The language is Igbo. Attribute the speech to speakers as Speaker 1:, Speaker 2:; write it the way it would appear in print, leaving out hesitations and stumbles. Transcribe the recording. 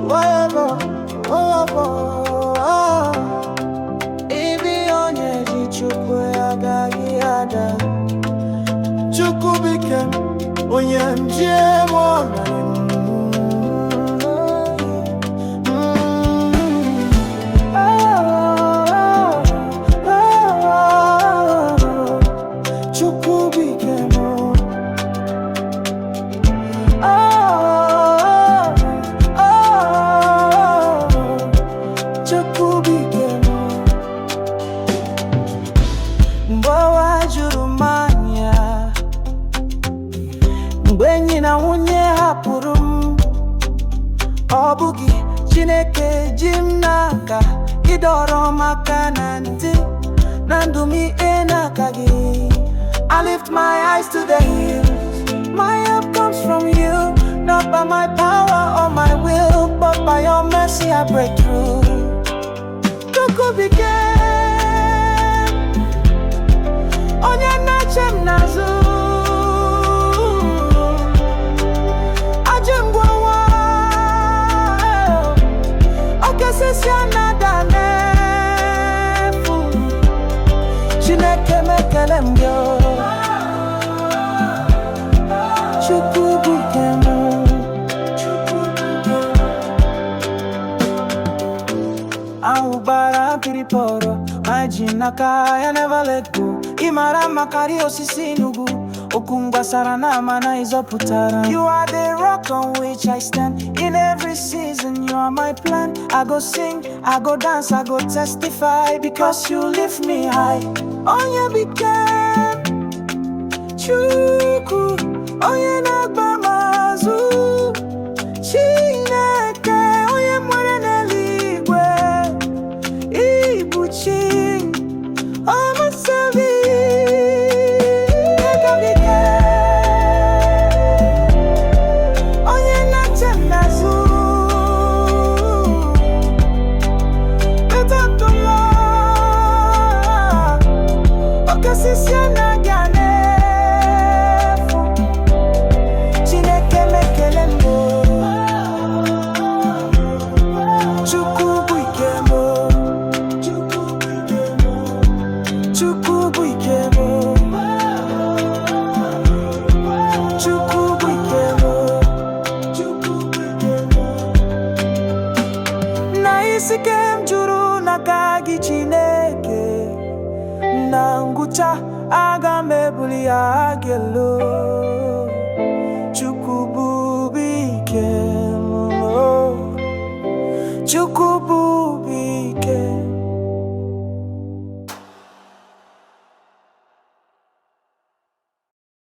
Speaker 1: wherever, ibi onye ji Chukwu agaghị ada. Chukwu bikem onye njem ọgarị. Mgbe enyi na nwunye hapụrụ m, ọ bụghị Chineke ji m n'aka, ịdọrọ m aka na ntị, na ndụ m ihe n'aka gị. I lift my eyes to the hills, my help comes from you, not by my power or my will, but by your mercy I break through. Chukwu bikem onye na-eche m n'azụ. Chineke mekele m gị, Chukwu bikem. Ahụ gbara piriporo, ma ji n'aka ya never let go. Ị mara mma karịa osisi n'ugwu, okwu m gbasara n'ama na ịzọpụtara. You are the rock on which I stand. In every season you are my plan. I go sing, I go dance, I go testify, because you lift me high. Onye bikem Chukwu, onye na-agba m azụ. Chineke onye nwere n'eluigwe, ịbụ chi ọmasabi. Onye na-eche m n'azụ, osisi anaghị ana-efu. Chineke mekele m, Chukwu bụ ike m, Chukwu bụ ike m, Chukwu bụ ike m, na isi ke m juru n'aka gị Chineke. Na ngwụcha aga m ebuli ya elu. Chukwu